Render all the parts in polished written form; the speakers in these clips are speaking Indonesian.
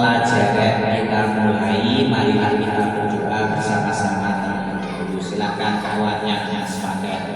pelajaran kita mulai, marilah kita berdoa bersama-sama terlebih dahulu. Silakan kawannya sepakat.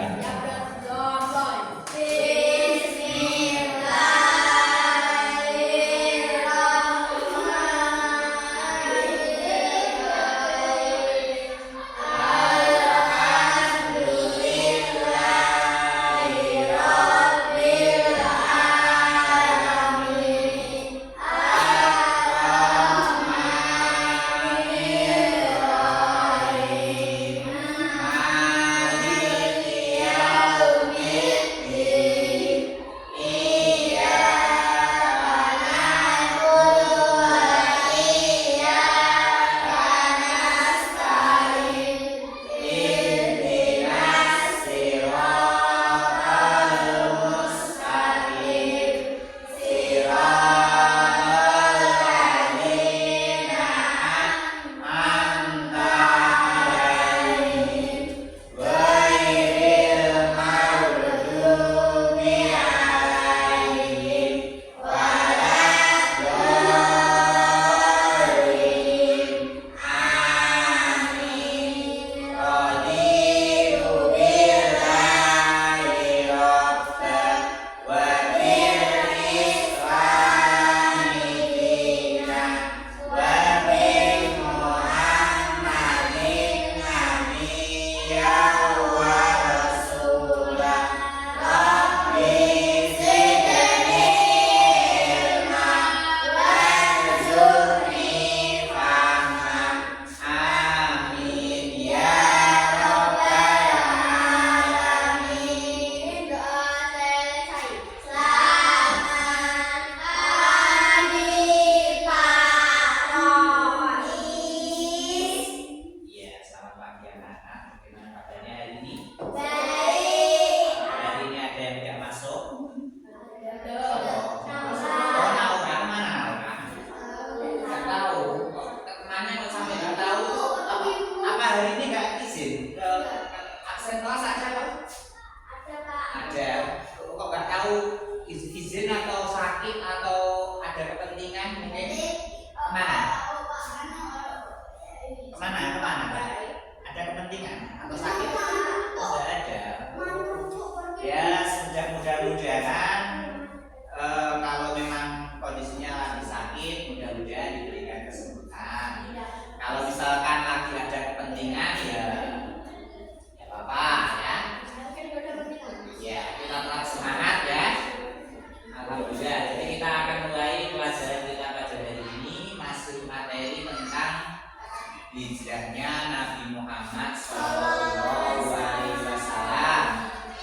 Hijrahnya Nabi Muhammad Sallallahu Alaihi Wasallam.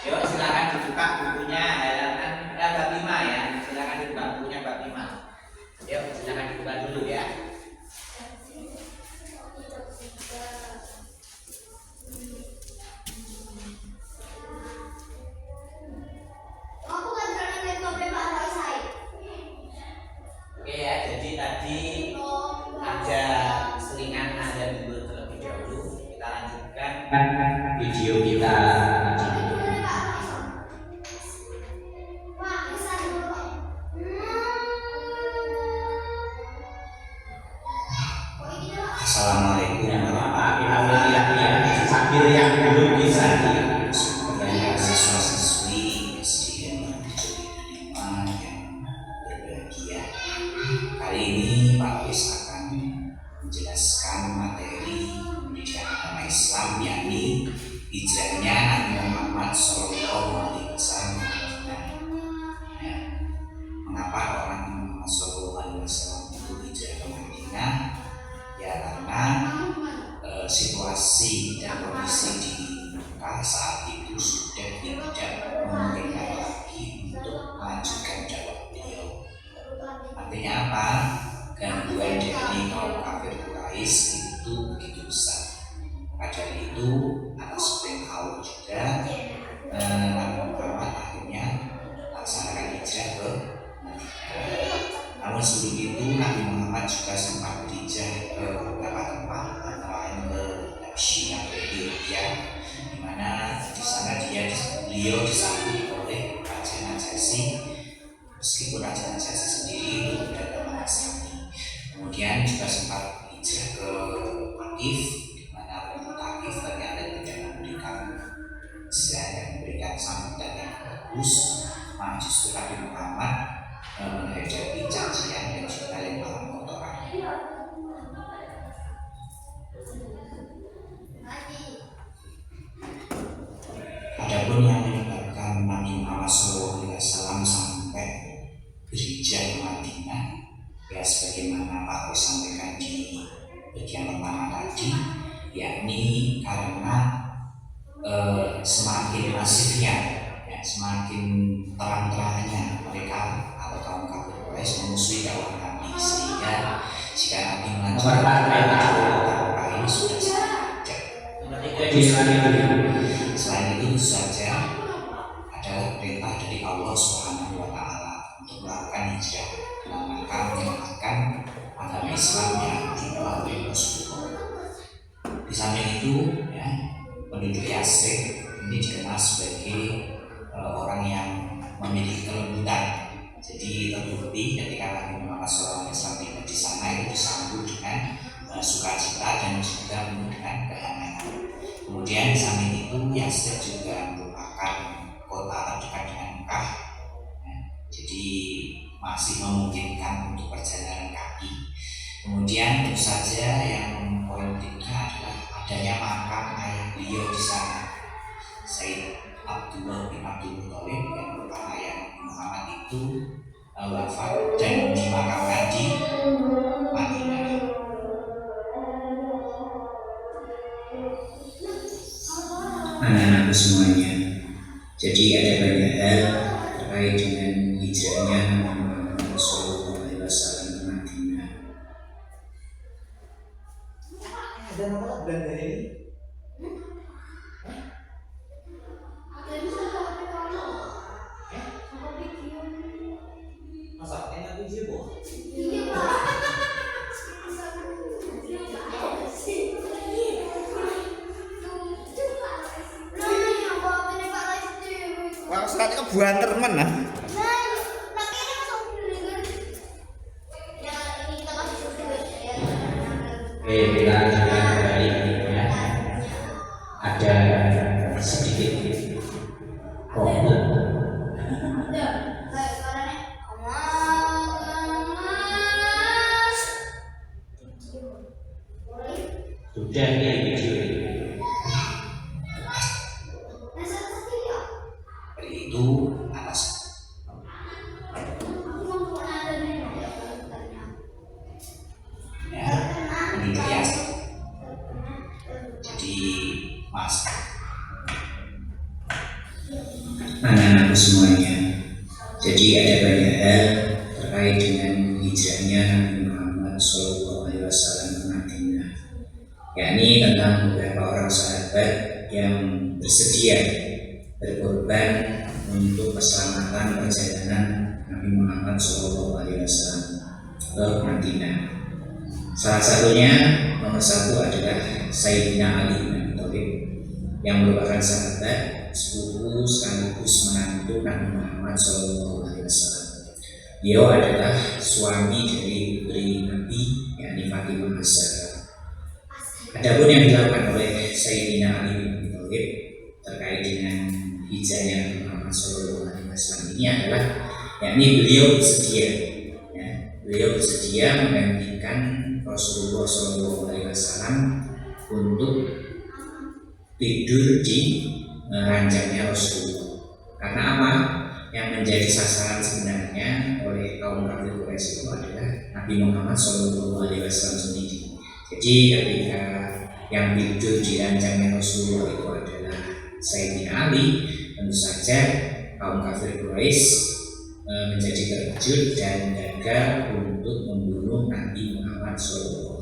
Yuk silakan dibuka bukunya halaman bab 5 ya. Silakan dibuka bukunya bab 5. Yuk silakan dibuka dulu ya. Oke ya, jadi tadi ada selingan ada dulu terlebih dahulu. Kita lanjutkan video kita. Assalamualaikum warahmatullahi wabarakatuh. Sambil yang belum bisa siswa-siswi SD yang berbahagia. Kali ini Pak Wis akan menjelaskan materi pendidikan agama Islam, yakni hijrahnya Nabi Muhammad Sallallahu Alaihi Wasallam. Mengapa orang Muhammad Sallallahu Alaihi Wasallam itu hijrah ke Madinah? Ya karena situasi dan kondisi di Mekah saat itu sudah tidak memungkinkan lagi untuk melanjutkan dakwah beliau. Artinya apa? Gangguan dari kaum kafir Quraisy itu begitu besar. Pada itu atas perintah juga Nabi Muhammad akhirnya laksanakan hijrah ke Madinah. Namun sebelum itu Nabi Muhammad juga sempat berhijrah ke beberapa tempat, antara lain ke Syria, ke Ethiopia, di mana di sana beliau disambut oleh Raja Najasyi. Meskipun Raja Najasyi sendiri itu beragama Nasrani, kemudian kemudian juga sempat hijrah ke Taif, di mana Taif ternyata tidak memberikan sambutan yang bagus, malah justru Nabi Muhammad menghadapi cacian dan juga lemparan kotoran. Adapun yang menyebabkan Nabi Muhammad SAW sampai berhijrah ke Madinah, ya sebagaimana Pak Wis sampaikan di bagian pertama tadi, yakni karena semakin masifnya, ya, semakin terang-terangnya mereka atau kaum kafir Quraisy memusuhi dakwah Nabi, sehingga jika Nabi melanjutkan dakwah ini sudah selain itu saja adalah perintah dari Allah Subhanahu wa Ta'ala untuk melakukan hijrah dalam rangka menyelamatkan agama Islam yang dibawa oleh Rasulullah. Di samping itu, ya, penduduk Yasrib ini dikenal sebagai orang yang memiliki kelembutan. Jadi terbukti ketika Nabi Muhammad SAW tiba di sana itu disambut dengan sukacita dan juga penuh dengan kehangatan. Kemudian di samping itu Yasrib juga merupakan kota terdekat dengan Mekah, ya, jadi masih memungkinkan untuk perjalanan kaki. Kemudian tentu saja yang poin berikutnya adalah adanya makam ayah beliau di sana, Sayyid Abdullah bin Abdul Muthalib, yang merupakan ayah Nabi Muhammad itu wafat dan dimakamkan di Madinah. Anak-anakku semuanya, jadi ada banyak hal terkait dengan hijrahnya Nabi Muhammad SAW ke Madinah. Ada nama Belanda ini? Masa enak biji bu? Wah, sekarang kan buanter mana? Kita lanjutkan kembali, ya. Ada sedikit problem. Sudah ya video ini. Itu atas ya, penduduk Yasrib. Jadi mas Anak-anakku semuanya, jadi ada banyak hal terkait dengan hijrahnya Nabi Muhammad SAW ke Madinah, yakni tentang beberapa orang sahabat yang bersedia berkorban untuk keselamatan perjalanan Nabi Muhammad SAW ke Madinah. Salah satunya, nomor satu adalah Sayyidina Ali bin Abi Thalib, yang merupakan sahabat sepupu sekaligus menantu Nabi Muhammad SAW. Beliau adalah suami dari putri Nabi, yakni Fatimah Az-Zahra. Adapun yang dilakukan oleh Sayyidina Ali bin Abi Thalib terkait dengan hijrahnya Nabi Muhammad SAW ini adalah, yakni beliau bersedia menggantikan Rasulullah SAW untuk tidur di ranjangnya Rasulullah. Karena apa? Yang menjadi sasaran sebenarnya oleh kaum kafir Quraisy itu adalah Nabi Muhammad SAW sendiri. Jadi ketika yang tidur di ranjangnya Rasulullah itu adalah Sayyidina Ali, tentu saja kaum kafir Quraisy menjadi terkejut dan gagal untuk membunuh Nabi Muhammad SAW.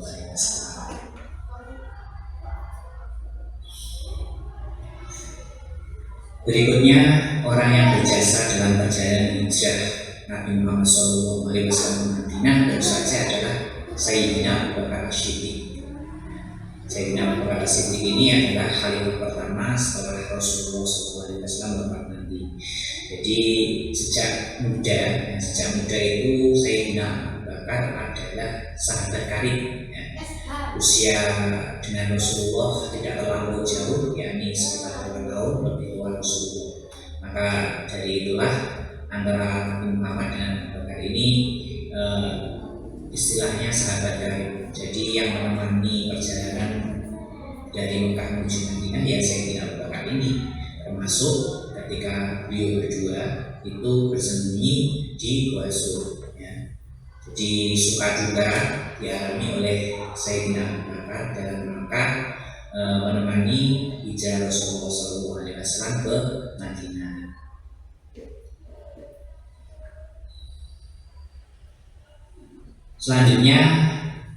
Berikutnya, orang yang berjasa dalam perjalanan hijrah Nabi Muhammad SAW ke Madinah tentu saja adalah Sayyidina Abu Bakar As-Siddiq. Sayyidina Abu Bakar As-Siddiq ini adalah khalifah pertama setelah Rasulullah SAW wafat nanti. Jadi sejak muda itu Sayyidina Abu Bakar Bakar adalah sahabat karib, ya. Usia dengan Rasulullah tidak terlalu jauh, yakni sekitar 2 tahun lebih tua Rasulullah. Maka dari itulah antara Nabi Muhammad dan Abu Bakar ini istilahnya sahabat karib. Jadi yang menemani perjalanan dari Mekah menuju Madinah ya Sayyidina Abu Bakar ini, termasuk ketika beliau berdua itu bersembunyi di Gua Sur, ya. Jadi suka juga dialami oleh Sayyidina Abu Bakar dalam rangka menemani hijrah Rasulullah SAW ke Madinah. Selanjutnya,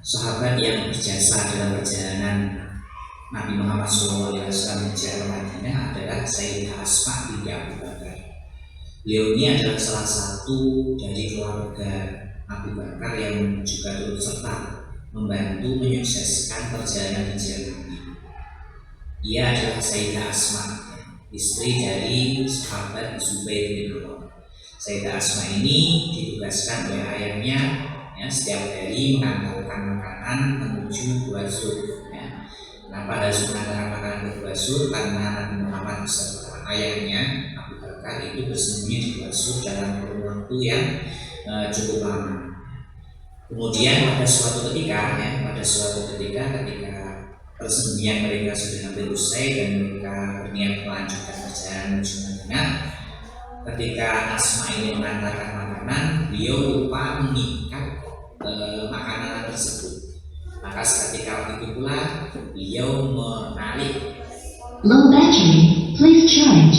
sahabat yang berjasa dalam perjalanan Nabi Muhammad SAW hijrah ke Madinah adalah Sayyidah Asma binti Abu Bakar. Beliau ini adalah salah satu dari keluarga Abu Bakar yang juga turut serta membantu menyukseskan perjalanan hijrah Nabi. Ia adalah Sayyidah Asma, istri dari sahabat Zubair bin Awam. Sayyidah Asma ini ditugaskan oleh ayahnya, ya, setiap hari mengantarkan makanan menuju Gua Sur, ya. Kenapa harus mengantarkan makanan ke Gua Sur? Karena Nabi Muhammad beserta ayahnya Abu Bakar itu bersembunyi di Gua Sur dalam kurun waktu yang cukup lama. Kemudian pada suatu ketika ketika persembunyian mereka sudah hampir usai dan mereka berniat melanjutkan perjalanan menuju Madinah, ketika Asma ini mengantarkan makanan, beliau lupa mengikat makanan tersebut. Maka seketika itu pula beliau menarik Low battery, please charge.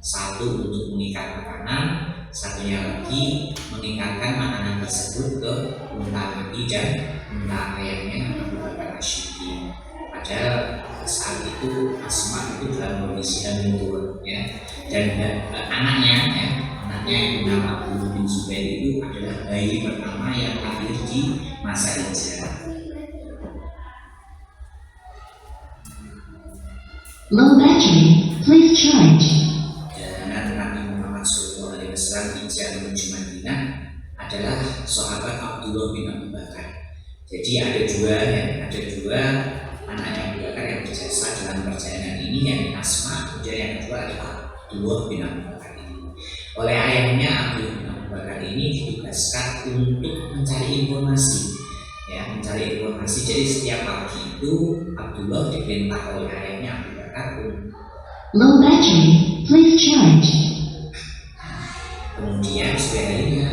satu untuk mengikat makanan, satunya lagi mengikatkan makanan tersebut ke unta Nabi dan unta ayahnya Abu Bakar Asyidin. Padahal saat itu Asma itu dalam kondisi hamil turun, ya. Dan anaknya yang bernama Abu bin Zubair itu adalah bayi pertama yang lahir di masa hijrah. Low battery, please charge. Perjalanan Nabi Muhammad SAW hijrah menuju Madinah adalah sahabat Abdullah bin Abu Bakar. Jadi ada dua anaknya Abu Bakar yang berjasa dalam perjalanan ini, yang Asma, kemudian yang kedua adalah Abdullah bin Abu Bakar ini. Oleh ayahnya Abdullah bin Abu Bakar ini ditugaskan untuk mencari informasi, ya, mencari informasi. Jadi setiap pagi itu Abdullah diperintah oleh ayahnya Abu Bakar untuk Low battery, please charge. kemudian sore harinya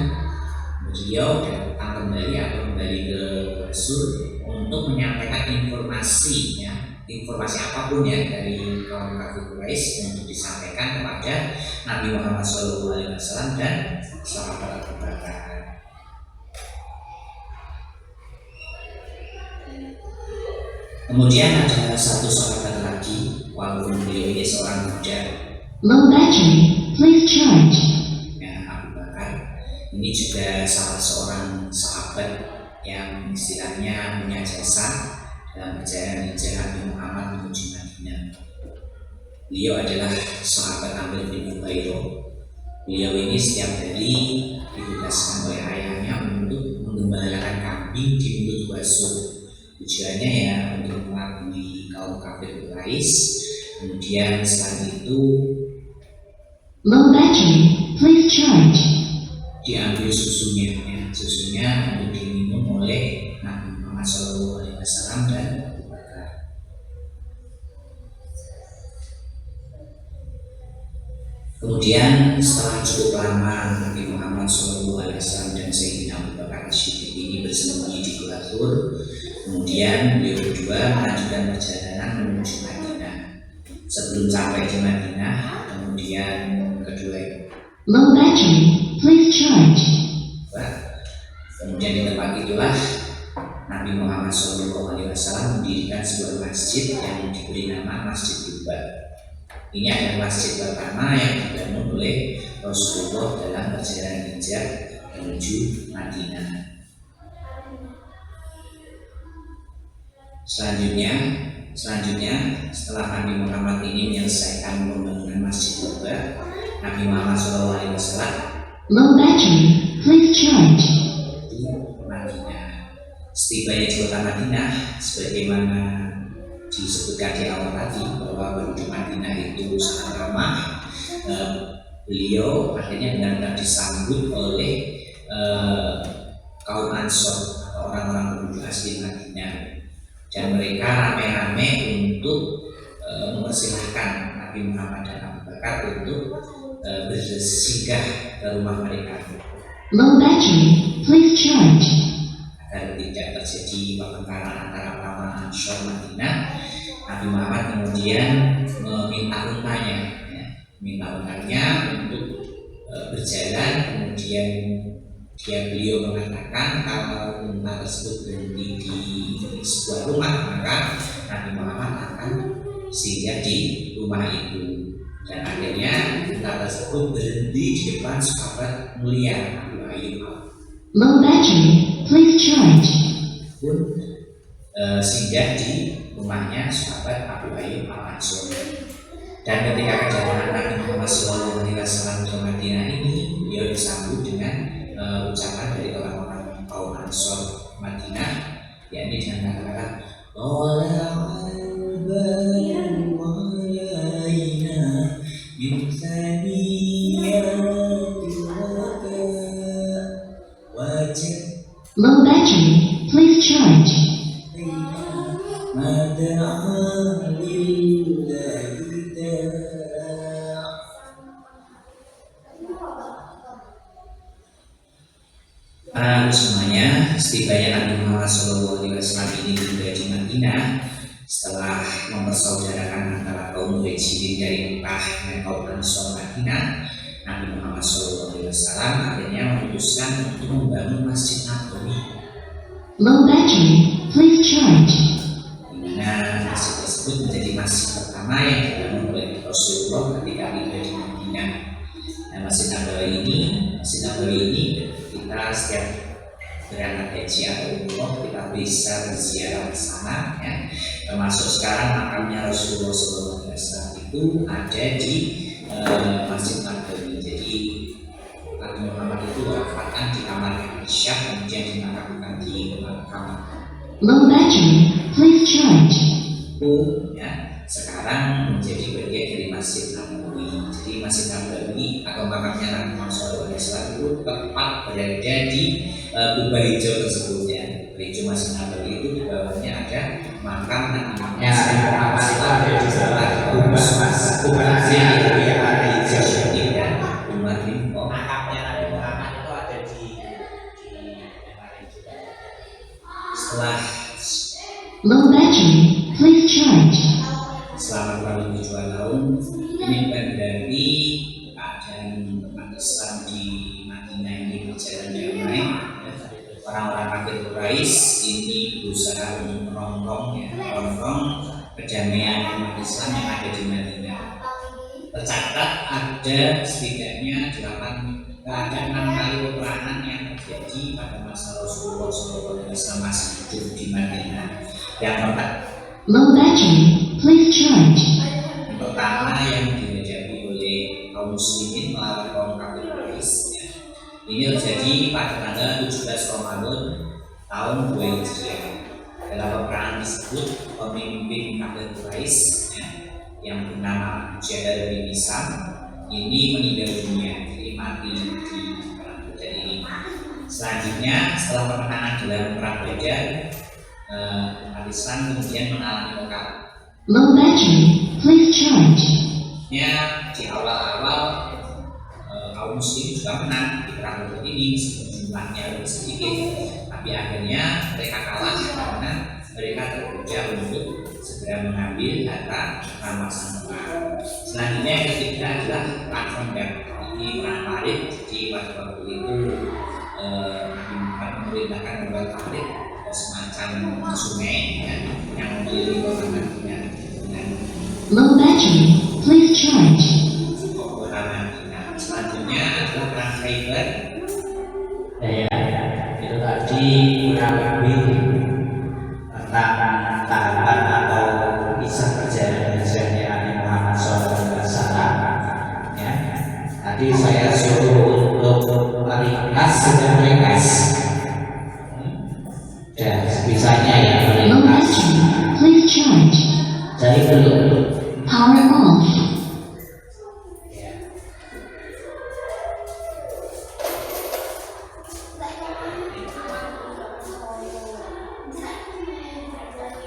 beliau datang kembali atau kembali ke Gua Sur untuk menyampaikan informasi, ya, informasi apapun ya dari kaum kafir Quraisy untuk disampaikan kepada Nabi Muhammad SAW dan sahabat Abu Bakar. Kemudian ada satu sahabat lagi, walaupun beliau ini seorang muda, Low battery, please charge. ya, Abu Bakar. Ini juga salah seorang sahabat yang istilahnya punya jasa dalam perjalanan hijrah Nabi Muhammad menuju Madinah. Beliau adalah sahabat Amr bin Ubairah. Beliau ini setiap hari ditugaskan oleh ayahnya untuk menggembalakan kambing di mulut Gua Sur. Tujuannya ya untuk mengelabui kaum kafir Quraisy. Kemudian setelah itu Low battery, please charge. diambil susunya untuk diminum oleh Nabi Muhammad SAW dan Abu Bakar. Kemudian setelah cukup lama Nabi Muhammad SAW dan Sayyidina Abu Bakar Asyidin ini bersembunyi di Gua Sur. Kemudian beliau berdua melanjutkan perjalanan menuju Madinah. Sebelum sampai di Madinah, kemudian kedua Low battery, please charge. kemudian di tempat itulah Nabi Muhammad SAW mendirikan sebuah masjid yang diberi nama Masjid Quba. Ini adalah masjid pertama yang dibangun oleh Rasulullah dalam perjalanan hijrah menuju Madinah. Selanjutnya setelah Nabi Muhammad ini menyelesaikan pembangunan Masjid Quba, Nabi Muhammad SAW Low battery, please charge. setibanya di kota Madinah, sebagaimana disebutkan di awal tadi bahwa penduduk Madinah itu sangat ramah, beliau akhirnya benar-benar disambut oleh kaum Ansor atau orang-orang penduduk asli Madinah, dan mereka rame-rame untuk mempersilahkan Nabi Muhammad dan Abu Bakar untuk bersinggah ke rumah mereka Low battery. Please charge. agar tidak terjadi pertengkaran antara orang Ansor Madinah. Nabi Muhammad kemudian meminta untanya untuk berjalan. Kemudian beliau mengatakan kalau unta tersebut berhenti di sebuah rumah, maka Nabi Muhammad akan singgah di rumah itu. Dan akhirnya unta tersebut berhenti di depan sahabat mulia Abu Ayyub Low battery. Please charge. pun singgah di rumahnya sahabat Abu Ayyub Al-Ansori. Dan ketika kedatangan Nabi Muhammad SAW ke Madinah ini, beliau disambut dengan ucapan dari orang-orang kaum Ansor Madinah, yakni dengan kata-kata Low battery. Please charge. Para semuanya, setibanya Nabi Muhammad SAW ini tiba di Madinah setelah mempersaudarakan antara kaum Muhajirin dari Mekah dan kaum Ansor Madinah. Nabi Muhammad SAW akhirnya memutuskan untuk membangun Masjid Nabawi, Low battery. Please charge. di mana masjid tersebut menjadi masjid pertama yang dibangun oleh Rasulullah ketika tiba di Madinah. Nah, Masjid Nabawi ini kita setiap berangkat haji atau umroh kita bisa berziarah di sana, ya. Termasuk sekarang makamnya Rasulullah SAW itu ada di Masjid Nabawi. Jadi Nabi Muhammad itu wafatkan di kamar Aisyah, kemudian dimakamkan di kamar Low battery. Please charge. itu, ya, sekarang menjadi bagian dari Masjid Nabawi. Jadi Masjid Nabawi atau makamnya Nabi Muhammad SAW itu tepat berada di kubah hijau tersebut, ya. Kubah hijau Masjid Nabawi itu di bawahnya ada makam Nabi Muhammad Ya, makam itu ada di sebelah kubah yang ada di hijau. ya, Umar bin Khattab. Makamnya Nabi Muhammad itu ada di Setelah Low battery. Please charge. selama kurang lebih 2 tahun ini bukan berarti keadaan umat Islam di Madinah ini berjalan damai. Orang-orang kafir Quraisy ini berusaha untuk merongrong perdamaian umat Islam yang ada di Madinah. Tercatat ada setidaknya 6 kali peperangan yang terjadi pada masa Rasulullah SAW masih hidup di Madinah. Yang Low battery. Please charge. pertama yang dihadapi oleh kaum muslimin melawan kaum kafir Quraisy, ya. Ini terjadi pada tanggal 17 Ramadan tahun 2 Hijriah. Dalam peperangan tersebut pemimpin kafir Quraisy, ya, yang bernama Abu Jahal bin Hisam ini meninggal dunia, jadi mati di perang Badar ini. Selanjutnya setelah kemenangan dalam perang Badar, umat Islam kemudian mengalami kekalahan. Low battery. Please charge. Di awal-awal kaum muslim juga menang di perang Badar ini meskipun jumlahnya lebih sedikit, tapi akhirnya mereka kalah karena mereka tergoda untuk segera mengambil harta rampasan perang. Selanjutnya yang ketiga adalah perang Khandaq. Ini perang Khalid. Jadi pada waktu itu memerintahkan membuat Khalid semacam sungai, ya, yang mengelilingi kota Madinah dengan Low battery. Please charge. kota Madinah. Selanjutnya adalah perang Khaybar. itu tadi kurang lebih tentang tahapan atau kisah perjalanan hijrahnya Nabi Muhammad SAW. Ya, tadi saya suruh untuk meringkas dan sebisanya ya Low melintas. battery. Please charge. Jadi belum. Power off. Ya.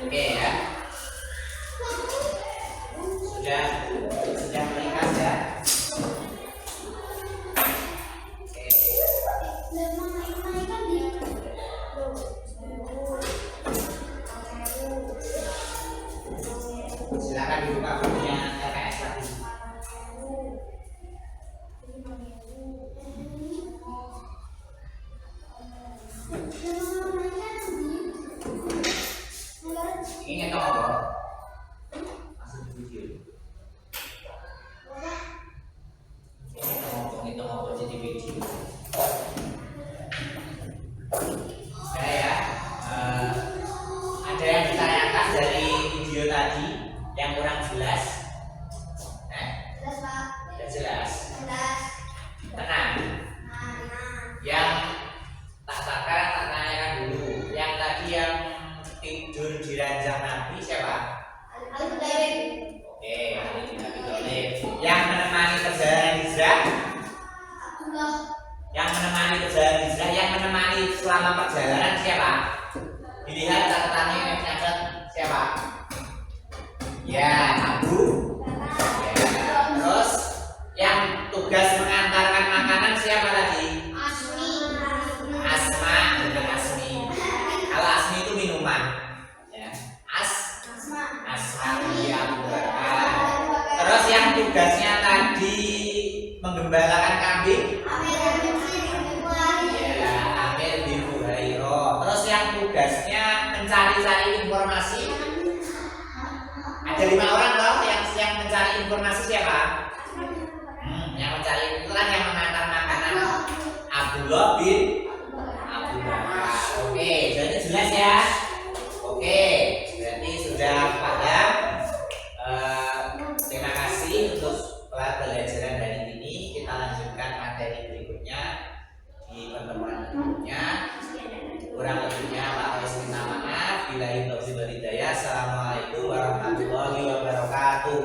Oke ya. Sudah melintas ya. Oke. Silakan dibuka bukunya LKS lagi. Ini ngetok apa? Masuk di video. Ini ngetok apa jadi video? Ya, ada yang ditanyakan dari video tadi yang kurang jelas? Tidak jelas. Tenang. Yang tak tanyakan dulu. Yang tadi yang tidur di ranjang Nabi siapa? Oke, Ali bin Abi Thalib. Yang menemani perjalanan hijrah? Yang menemani perjalanan hijrah, yang menemani selama perjalanan siapa? Dilihat catatannya yang catat siapa? Ya, Abu. Ya. Terus yang tugas mengantarkan makanan siapa tadi? Asma, bukan Asmi. Kalau Asmi itu minuman. Ya. Asma, iya, Abu Bakar. Terus yang tugasnya tadi menggembalakan kambing? Ya, Amir bin Fuhairah. Terus yang tugasnya mencari-cari informasi? Ada 5 orang loh yang mencari informasi siapa? Yang mencari itu kan yang mengantar makanan. Abdullah bin Abu Bakar. Oke, jadi jelas ya. Oke, berarti sudah paham. Terima kasih untuk pelajaran dari ini. Kita lanjutkan materi berikutnya di pertemuan berikutnya. Kurang lebihnya Pak Rois minta maaf. Billahi taufiq wal hidayah. Assalamualaikum warahmatullahi wabarakatuh.